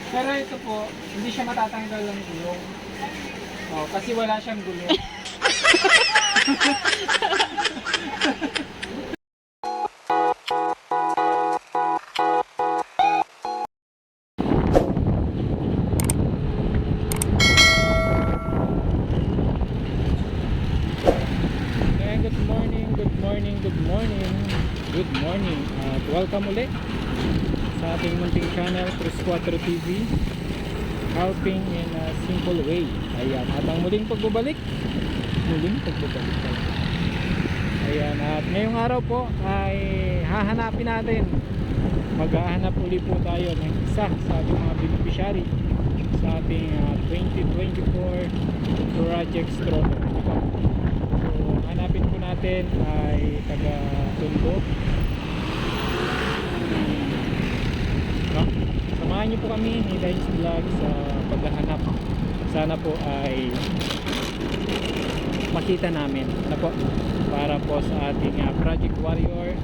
Pero ito po, hindi siya matatanggal ng gulong. Oh, kasi wala siyang gulong. Ayan, good morning, good morning, good morning. Good morning. At welcome ulit sa ating munting channel, Cruz 4 TV, helping in a simple way. Ayan, at ang muling pagbabalik. Ayan, at ngayong araw po ay hahanapin natin. Maghahanap uli po tayo ng isa sa ating mga beneficiary sa ating 2024 project stroller. So, hanapin po natin ay taga Tondo. Samahan niyo po kami ni Dice Vlog sa paghahanap. Sana po ay makita namin na po para po sa ating Project Warrior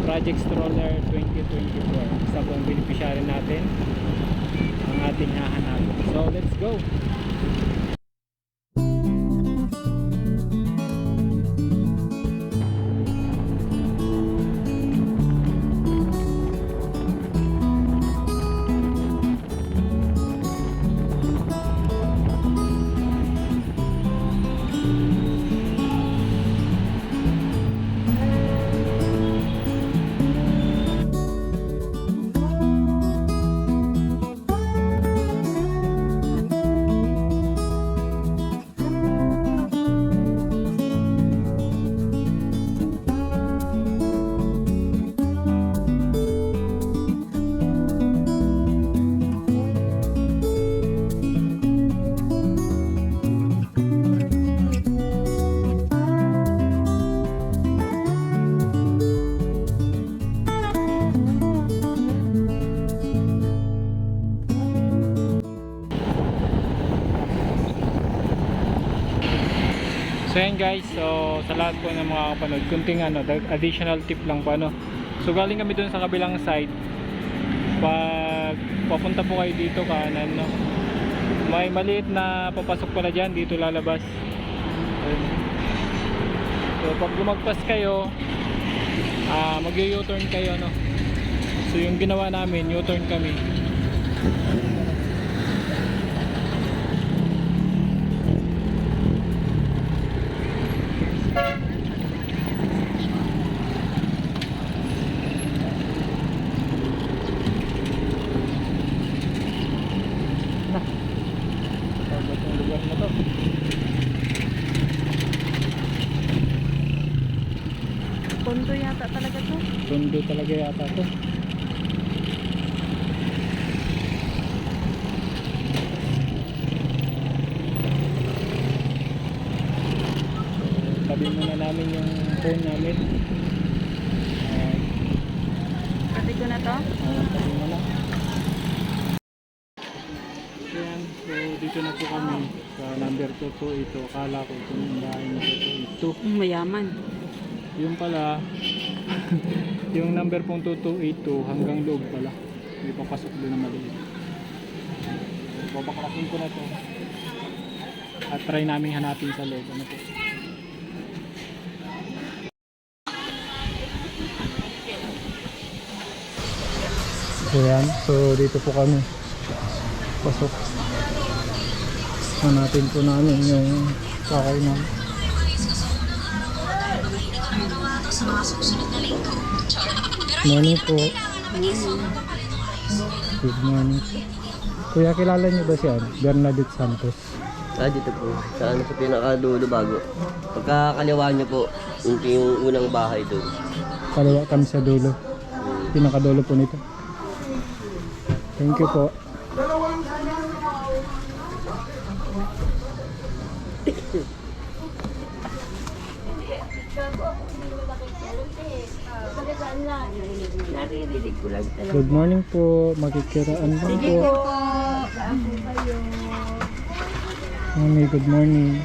Project Stroller 2024. Isa pong beneficiary natin ang ating hahanap. So let's go! So yan guys, so sa lahat po ng mga kapanood, kunting additional tip lang po So galing kami dun sa kabilang side. Pag papunta po kayo dito kanan may maliit na papasok pala dyan, dito lalabas. So pag lumagpas kayo, mag-u-turn kayo So yung ginawa namin, U-turn kami. Tondo yata talaga to. Tondo talaga yata to. Tabi muna namin yung phone namin. Pati ko na to? Tabi muna. Ayan, so dito na po kami sa number 2 ito. Akala ko ito yung bahay nito. Mayaman. Yung pala yung number pong 2282 hanggang loob pala, hindi papasok doon na maliit. Babakrakin ko na to at try namin hanapin sa loob. Po so yan, so dito po kami pasok. Hanapin po namin yung kakay namin. Morning po. Good morning. Kuya, kilala niyo ba siya? Bernadette Santos. Dito po. Sa po pinakadulo bago. Pagkakaliwa niyo po, yung unang bahay doon. Kaliwa kami sa dulo. Pinakadulo po nito. Thank you po. Naririnig ko lang talaga. Good morning po. Makikiraan lang po. Mami, good morning.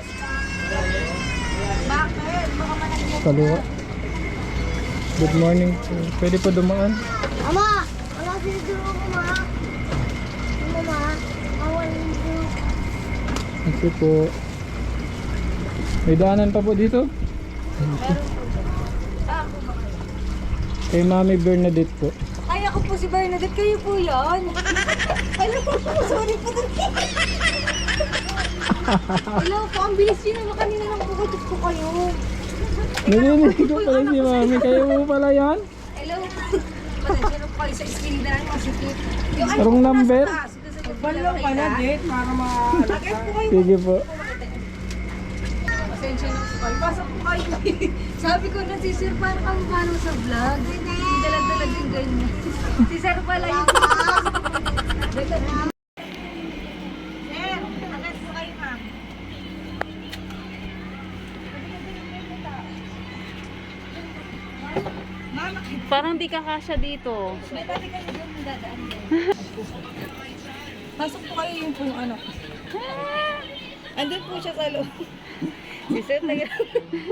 Kaliwa. Good morning po. Pwede po dumaan? Ama! Wala siniduro ko, ma. Ano, ma? Kasi po, may daanan pa po dito. Kay Mami Bernadette po. Ay, ako po si Bernadette. Kayo po yan. Hello po. Sorry po. Hello po. Ang bilis yun. Ano kanina nang pukutot ko kayo. Narinig ko pala si Mami. Kayo po pala yan? Hello po. Pasensya na po kayo sa screen na lang. Masikip. Yung ano Wrong po number? nasa taas. Balaw ka na, date. Para ma-agad po kayo. Sige po. Pasensya na po kayo. Pasok po kayo. Sabi ko na si Sir, parang kami paano sa vlog. Dalag-dalag yung ganyan. Si Sir pala yung Sir, agad po kayo, ma'am. Parang di ka kasya dito. May dati kayo doon yung dadaan din. Pasok po kayo yung pong ano. Andun po siya sa loob. Si Sir,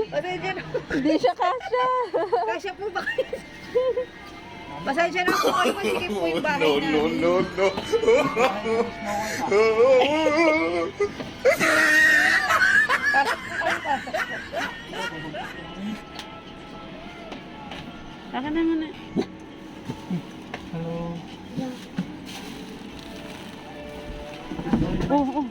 pasensya na. Hindi siya kasya. Kasya po ba kayo? Pasensya na po kayo, masikip po yung bahay namin. No. Pasok po kayo, pasok po. Akin na muna. Hello. Oh.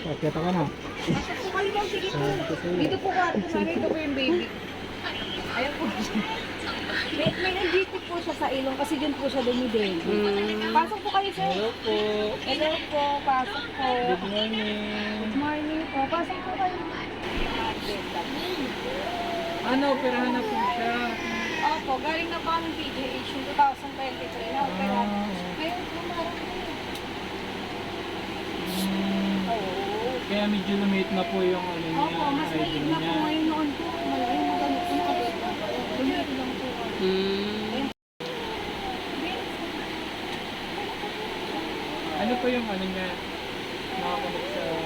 Pakita ka na. Pasok po kayo, ma'am. Sige po. Dito po kwarto namin. Ito po yung baby. Ayan po siya. May nandito po siya sa ilong kasi dyan po siya dumidate. Pasok po kayo, sir. Hello po. Hello po. Pasok po. Good morning. Good morning po. Pasok po kayo. Ano, operahan na po siya. Opo, galing na po ang PGH yung 2023 na operahan. Ngayon po, marami po. Oo. Kaya medyo lumit na po yung ano niya. Opo, mas idol maliit na po niya. ngayon noon po. Malaking magamit po na agad na po. Lumit lang po. Ano po yung ano niya? Nakakulit sa Ito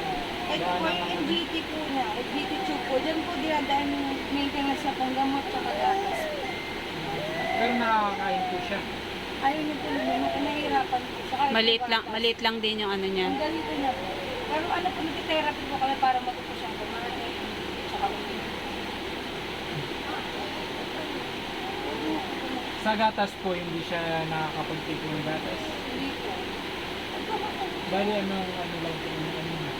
po daanan yung ng ano? MGT po niya. MGT tube po. Diyan po dinadaan yung maintenance sa panggamot sa gatas. Pero nakakain po siya. Ayaw niyo po naman. Nahihirapan po. Saka Maliit lang din yung ano niya. ang ganito na po. Pero ano po, nag-therapy po kami para matuto siyang kumain. Tsaka Sa gatas po, hindi siya nakakapag-take ng gatas. hindi po. Bali, ano lang po yung ano niya.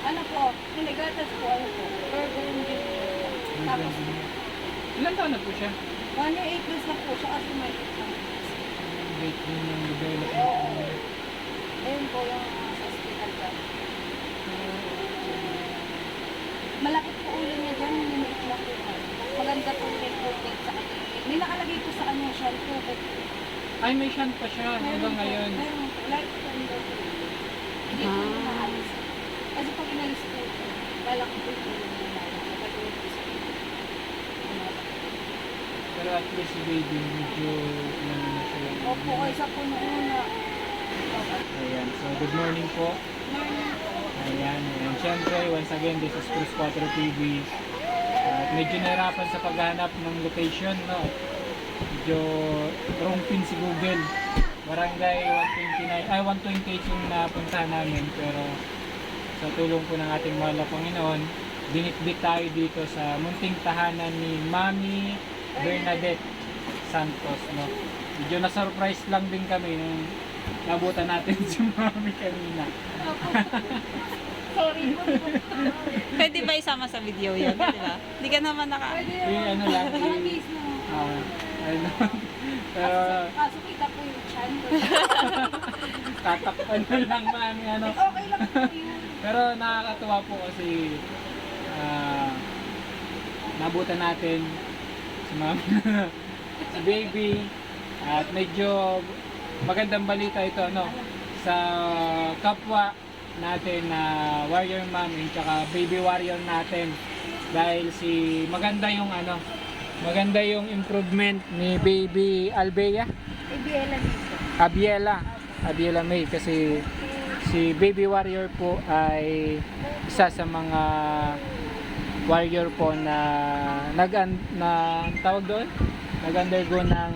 Ano po, yung nagatas po, ano po, burger and beef po. Tapos, Ilan taon na po siya? 1 year 8 months na po siya kasi may exam. Date din yung development. Ayun po yung sa hospital ka. Malapit po ulo niya dyan, minimit lang po. Maganda po yung improvement sa kanya. May nakalagay po sa kanya shampoo. Ay, may shunt pa siya hanggang ngayon. Meron po, lifetime daw po. Hindi po yung naalis. Kasi pag inalis po, lalaki po yung ulo niya. Nakatulog po sa kanya. Pero at least si baby, medyo ano na siya. Opo, kaysa po noong una. Ayan, so good morning po. Morning po. Ayan, and syempre, once again, this is Cruz 4 TV. At medyo nahirapan sa paghanap ng location, no? Medyo wrong pin si Google. Barangay 128 yung napuntahan namin, pero sa tulong po ng ating mahal na Panginoon, binitbit tayo dito sa munting tahanan ni Mami Bernadette Santos, no? Medyo na-surprise lang din kami nung nabutan natin si Mami kanina. Sorry po. Pwede ba isama sa video yun? Di ba? Hindi ka naman naka... Pwede Yung ano lang, Mabis na. ano, pero Kaso kita po yung chan. tatakpan na lang Mami, ano. Okay lang po yun. Pero nakakatuwa po kasi nabutan natin si Mami, si baby, at medyo magandang balita ito, no, sa kapwa natin na warrior mom at saka baby warrior natin, dahil maganda yung improvement ni baby Albea Ibiela dito. Abiela May, kasi si baby warrior po ay isa sa mga warrior po na nag-undergo ng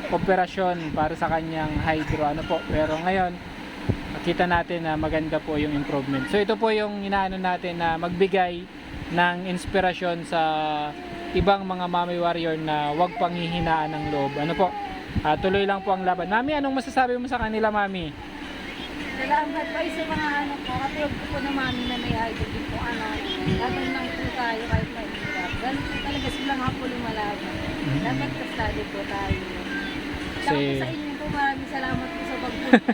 operasyon para sa kanyang hydro ano po. Pero ngayon makita natin na maganda po yung improvement. So ito po yung inaano natin na magbigay ng inspirasyon sa ibang mga mommy warrior na huwag panghihinaan ng loob. Ano po? Tuloy lang po ang laban. Mami, anong masasabi mo sa kanila, Mami? Salamat pa sa mga ano po. Katulad po na mami na may idol din po. Laban lang po tayo kahit mahirap. Ganun po talaga sila nga po lumalaban. Dapat ka-study po tayo. Saka po sa inyo po, maraming salamat po sa pagpunta.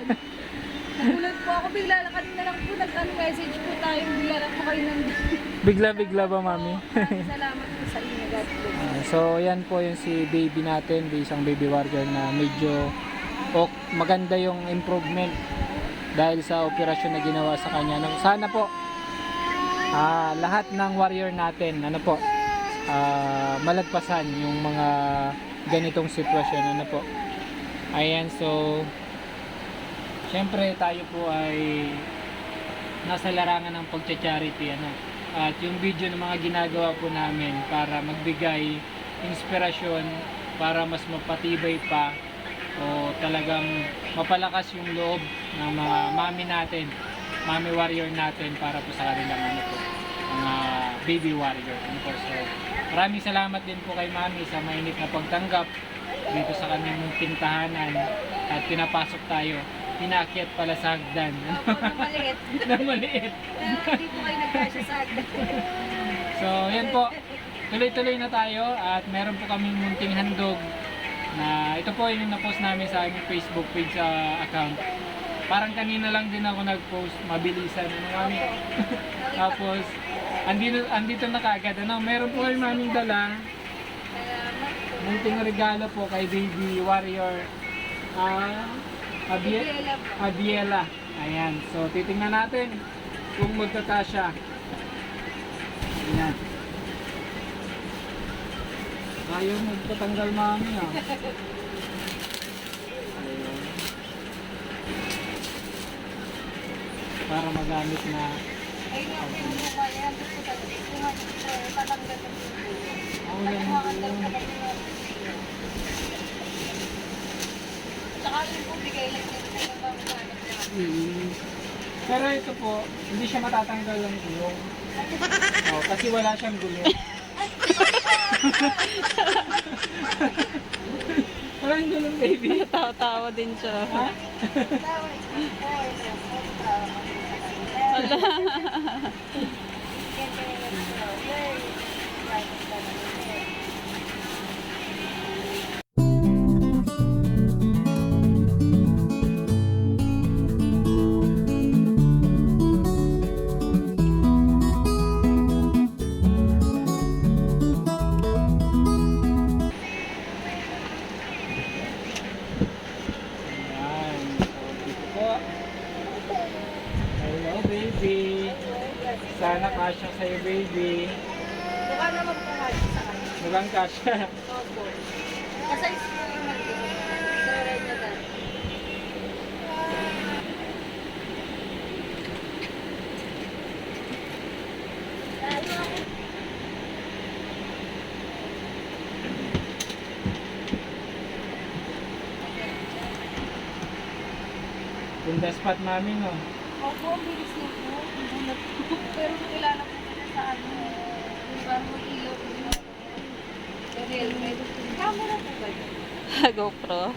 Nagulat po ako, bigla lang kanina lang po nag-message po tayo, bigla lang po kayo nandun. Bigla-bigla ba, Mami? Maraming salamat po sa inyo, God bless. So, yan po yung si baby natin, isang baby warrior na medyo maganda yung improvement dahil sa operasyon na ginawa sa kanya. Sana po lahat ng warrior natin, ano po, malagpasan yung mga ganitong sitwasyon, ano po. Ayan, so syempre tayo po ay nasa larangan ng pagcha-charity, ano. At yung video ng mga ginagawa po namin para magbigay inspirasyon para mas mapatibay pa o talagang mapalakas yung loob ng mga mami natin, mami warrior natin para po sa kanilang ano po, mga baby warrior. Ano po, so maraming salamat din po kay mami sa mainit na pagtanggap dito sa kanyang munting tahanan at pinapasok tayo. Pinaakyat pala sa hagdan. Opo, na maliit. Na maliit. Hindi po kayo nag-crash sa hagdan. So, yan po. Tuloy-tuloy na tayo at meron po kaming munting handog na ito po yung na-post namin sa aming Facebook page account. Parang kanina lang din ako nag-post, mabilisan. Ano, mami? Tapos, andito na kagad. Ano, meron po kayo maming dala. Munting regalo po kay baby warrior. Abiela. Ayan. So, titingnan natin kung magkakasya. Ayan. Ayaw magpatanggal mami, ah. Ayan. Para magamit na. Ayun nga po yung mukha niya. Gusto ko tatanggal ng Ang ganda. Tsaka yun po, bigay lang din po ng pangkahanap niya. Pero ito po, hindi siya matatanggal ng gulong. Oh, kasi wala siyang gulong. Walang gulong, baby. Tawa-tawa din siya. Ha? Wala. Ayan. So, dito po. Hello, baby. Sana kasya sa'yo, baby. Mukha naman po nga sa kanya. Mukhang kasya. Opo. Kasi po yung nag-red na dahil. Ganda spot, mami, no? Opo, ang bilis niya po. Ang ganda po. Pero kilala po na sa ano. Yung parang mag-ilaw po yung helmet. Camera po ba yun? GoPro.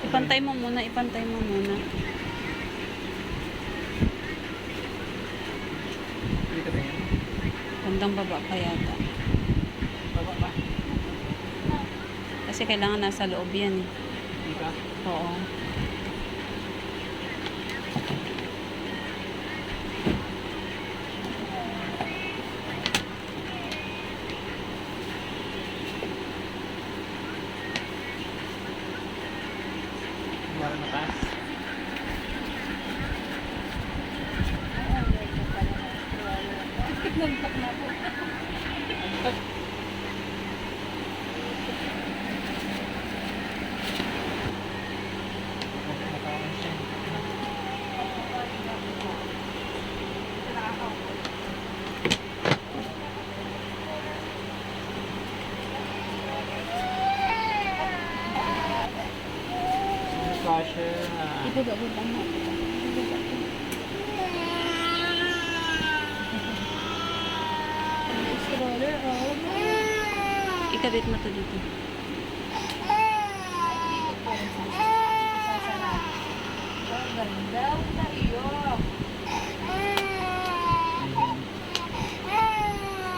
Ipantay mo muna, ipantay mo muna. Dito ba yan? Bandang baba pa yata. Baba ba? Kasi kailangan nasa loob yan eh. Dito? Oo. Wala mataas. Nantak na po. basher. Ibugabog ang mga. Stroller, oh. Ikabit mo to dito. Ganda na iyo.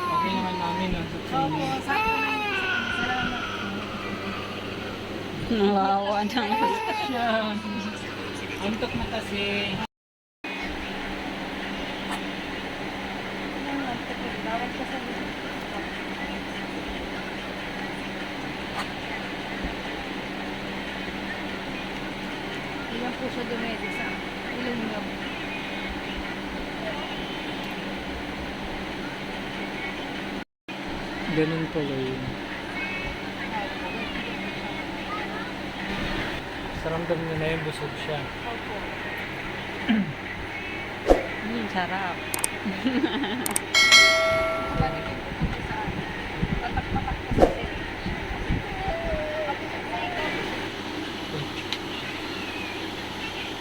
Okay naman mami, no? Sa Opo, training. sakto na yun. Salamat. Nawawa naman. Siya. Antok na kasi. Bawal ka sa ilang puso dumedi sa ilong niyo. Ganun pala yun. Sa ramdam niya na yun, busog siya. Opo. Sarap. Balik yung pupunta sa patak-patak ko sa sir.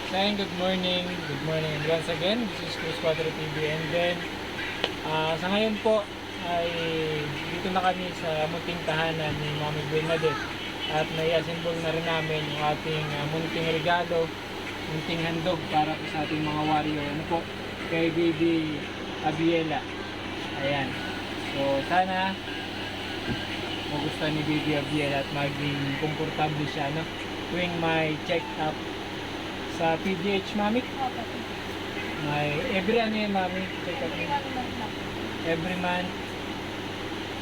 Sayang, good morning. Good morning. And once again, this is Cruz Cuatro TV. And then, sa ngayon po, ay dito na kami sa munting tahanan ni Mami Bernadette. At nai-assemble na rin namin yung ating munting regalo, munting handog para po sa ating mga warrior. Ano po, kay Baby Abiela. Ayan. So, sana magustuhan ni Baby Abiela at maging komportable siya, no? Tuwing may check-up sa PGH, Mami. May every ano yun, Mami? Check-up yun. Every month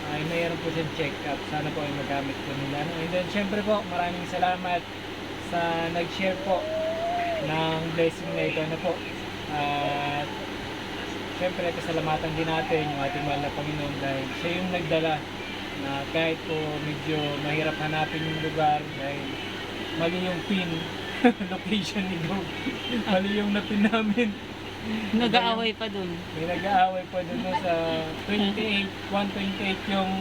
ay mayroon po siyang check-up. Sana po ay magamit po nila. No? And then, syempre po, maraming salamat sa nag-share po ng blessing na ito. Ano po? At syempre, pasalamatan din natin yung ating mahal na Panginoon dahil siya yung nagdala na kahit po medyo mahirap hanapin yung lugar dahil mali yung pin location ni Gog. Mali yung napin namin. Nag-aaway pa dun. May nag-aaway pa dun no, sa 128 yung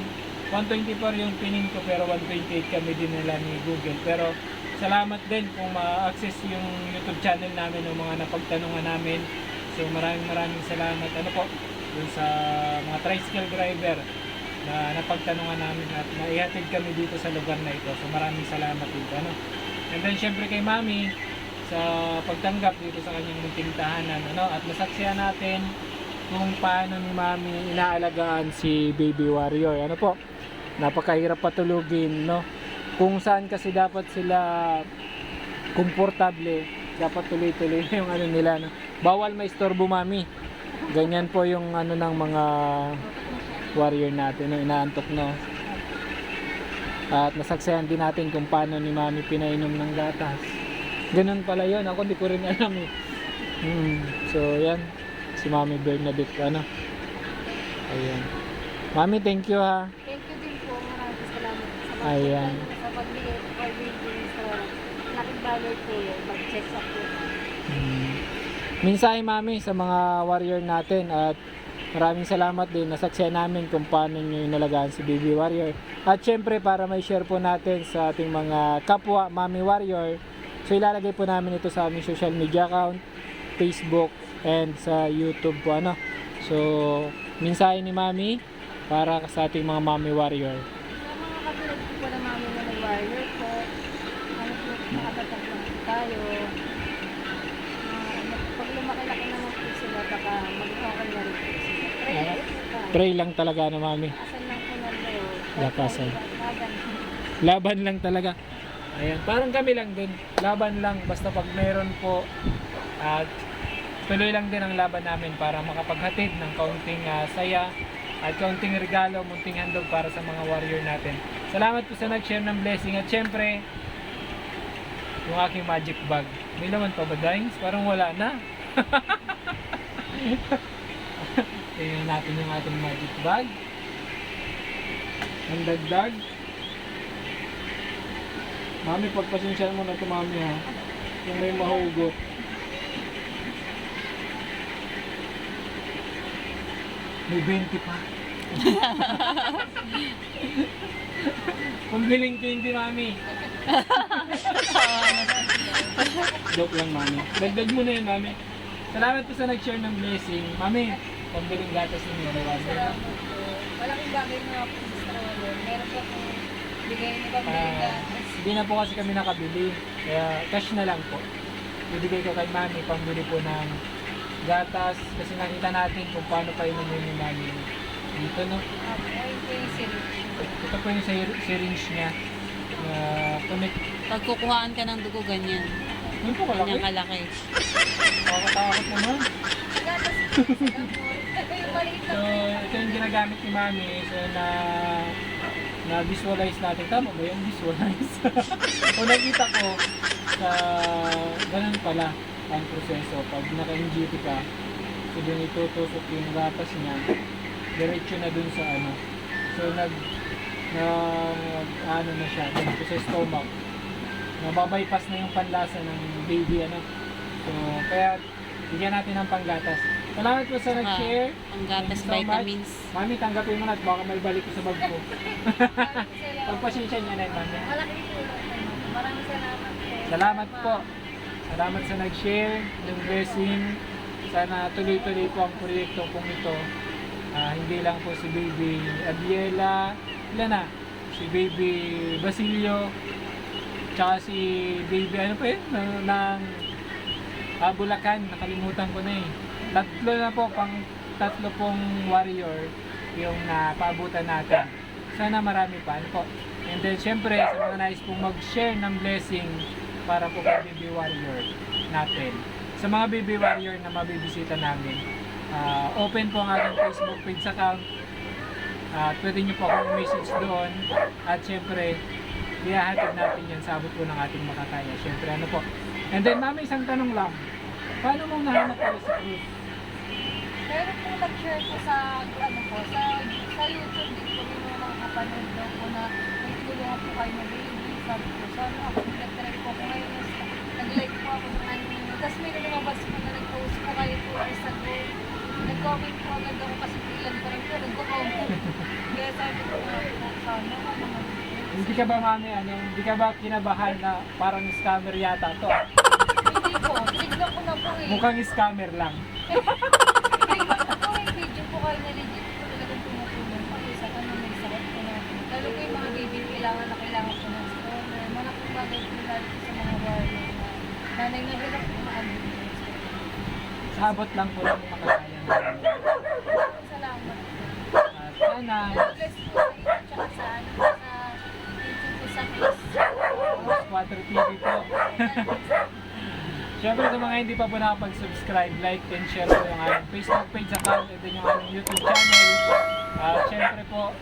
124 yung pinin ko pero 128 kami din nila ni Google. Pero salamat din kung ma-access yung YouTube channel namin ng mga napagtanungan namin. So maraming salamat ano po dun sa mga tricycle driver na napagtanungan namin at naihatid kami dito sa lugar na ito. So maraming salamat din ano. And then syempre kay Mami sa pagtanggap dito sa kanyang munting tahanan ano, at nasaksihan natin kung paano ni Mami inaalagaan si Baby Warrior. Ano po? Napakahirap patulugin, no? Kung saan kasi dapat sila komportable, dapat tuloy-tuloy na yung ano nila, no? Bawal maistorbo, Mami. Ganyan po yung ano ng mga warrior natin, no? Inaantok, no? At nasaksihan din natin kung paano ni Mami pinainom ng gatas. Ganun pala yun. Ako di ko rin alam eh. So yan. Si Mami Bernadette ano. Ayan. Mami, thank you ha. Thank you din po. Maraming salamat sa Ayan. sa pagbigay sa laking bagay po yun. Mag-check up po. Minsan Mami sa mga warrior natin at maraming salamat din. Nasaksihan namin kung paano nyo inalagaan si Baby Warrior. At syempre para may share po natin sa ating mga kapwa Mami Warrior. So ilalagay po namin ito sa aming social media account, Facebook, and sa YouTube po ano. So mensahe ni Mami para sa ating mga Mami Warrior. Sa mga katulad po na Mami na may warrior po, ano po, makatatag lang po tayo. Pag lumaki-laki naman po sila, baka mag-okay na rin po sila. Pray lang po tayo. Pray lang talaga na Mami. Asan lang po na rin. Lakasan. Laban lang talaga. Ayan, parang kami lang din. Laban lang basta pag meron po at tuloy lang din ang laban namin para makapaghatid ng kaunting saya at kaunting regalo, munting handog para sa mga warrior natin. Salamat po sa nag-share ng blessing at syempre yung aking magic bag. May laman pa ba, Dines? Parang wala na. Tingnan natin yung ating magic bag. Ang dagdag. Mami, pagpasensyahan mo na ito, Mami, ha? Kung may mahugot. May 20 pa. Pambiling candy, mami. Joke lang, mami. Dagdag mo na yun, mami. Salamat po sa nag-share ng blessing. Mami, pambiling gatas ninyo. Salamat po. Malaking bagay na po sa stroller. Meron po akong bigay ni Pamela. Hindi na po kasi kami nakabili. Kaya cash na lang po. Bibigay ko kay mami pambili po ng gatas. Kasi nakita natin kung paano pa inumin ni mami. Dito, no? Ayun po yung syringe. Ito po yung syringe niya. Connect. Pagkukuhaan ka ng dugo, ganyan. Yun po kalaki. Ganyan kalaki. Nakakatakot naman. Gatas po sa gamot. Yung maliit So, lang. ito yung ginagamit ni mami. So, na-visualize natin. Tama ba yung visualize? O nakita ko sa ganun pala ang proseso. Pag naka-NGT ka, so dun itutusok yung gatas niya, diretso na dun sa ano. So, ano na siya, dun sa stomach. Nababypass na yung panlasa ng baby, ano. So, kaya bigyan natin ng panggatas. Salamat po sa nag-share. Ang gatas Thank you so vitamins. much. Mami, tanggapin mo na at baka may balik ko sa bag ko. Pagpasensya niya na yun, mami. Malaking tulong naman. Maraming salamat po. Salamat po. Salamat sa nag-share ng blessing. Sana tuloy-tuloy po ang proyekto pong ito. Hindi lang po si Baby Abiela, ilan na? Si Baby Basilio, tsaka si Baby ano pa yun? Ng Bulacan, nakalimutan ko na eh. Tatlo pong warrior yung napaabutan natin. Sana marami pa. Ano po? And then syempre sa mga nais pong mag-share ng blessing para po kay Baby Warrior natin. Sa mga Baby Warrior na mabibisita namin, open po ang ating Facebook page account. Pwede nyo po akong message doon. At syempre, ihahatid natin yan sa abot po ng ating makakaya. Syempre, ano po. And then, mami, isang tanong lang. Paano mo nahanap pala si Cruz? Pero po nag-share po sa, ano po, sa YouTube din po yung mga kapanood daw po na nagtulungan po kayo na baby. Sabi ko, sana ako nag-try po ako ngayon. Nag-like po ako ng ano. Tapos may lumabas po na nag-post po kayo 2 hours ago. Nag-comment po agad ako kasi ilan pa rin po. Nag-comment. Kaya sabi ko, sana ako mga Hindi ka ba, mami, hindi ka ba kinabahan na parang scammer yata to? hindi po. Tinignan ko na po eh. Mukhang scammer lang. Tinignan ko po yung video po kayo na legit po talagang tumutulong pa. Isa ka na may sakit po natin. Lalo po yung mga baby kailangan po ng stroller. Malaking bagay po lalo po sa mga warrior na nanay na hirap po na Sa abot lang po ng makakaya namin. Salamat po. At sana, God bless po sa inyo tsaka sa ano sa YouTube po sa Facebook. Squatter TV po. Siyempre sa mga hindi pa po nakapag-subscribe, like and share po yung aming Facebook page account and then yung aming YouTube channel. Siyempre po,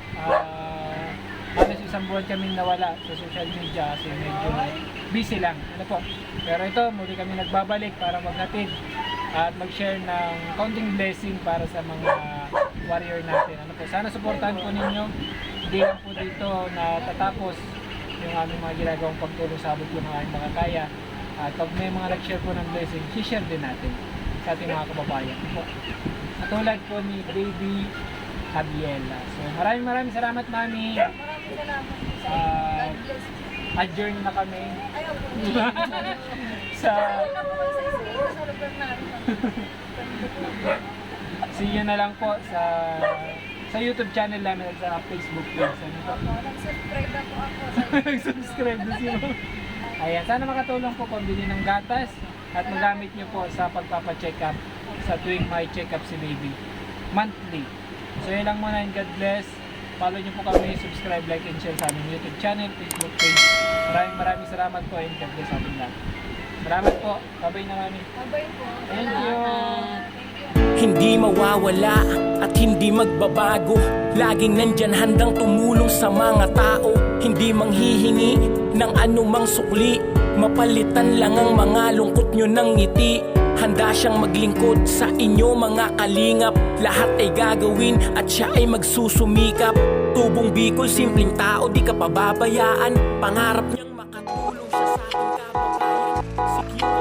halos isang buwan kaming nawala sa social media kasi medyo busy lang. Ano po? Pero ito, muli kami nagbabalik para maghatid at mag-share ng counting blessing para sa mga warrior natin. Ano po? Sana supportahan po ninyo. Hindi lang po dito na tatapos yung aming mga ginagawang pagtulong sa abot po ng aming makakaya. At pag may mga nag-share po ng blessing, share din natin sa ating mga kababayan. Po. Katulad po ni Baby Abiela. So maraming salamat, mami. Maraming salamat po sa inyo. God bless po. Adjourn na kami Ayaw po. sa Ayaw po kayo sa isip sa lugar namin. see you na lang po sa YouTube channel namin at sa Facebook page. Ano po? Opo, nag-subscribe na po ako sa Nag-subscribe na siya. Ayan, sana makatulong po pambili ng gatas at magamit nyo po sa pagpapacheck up sa tuwing may check up si baby. Monthly. So yun lang muna and God bless. Follow nyo po kami, subscribe, like, and share sa aming YouTube channel, Facebook page. Maraming salamat po and God bless sa ating lahat. Salamat po. Bye-bye na mami. Abay po. Thank you. Thank you. Hindi mawawala at hindi magbabago. Laging nandyan handang tumulong sa mga tao. Hindi manghihingi ng anumang sukli. Mapalitan lang ang mga lungkot nyo ng ngiti. Handa siyang maglingkod sa inyo mga kalingap. Lahat ay gagawin at siya ay magsusumikap. Tubong Bicol, simpleng tao, di ka pababayaan. Pangarap niyang makatulong siya sa ating kababayan. Secure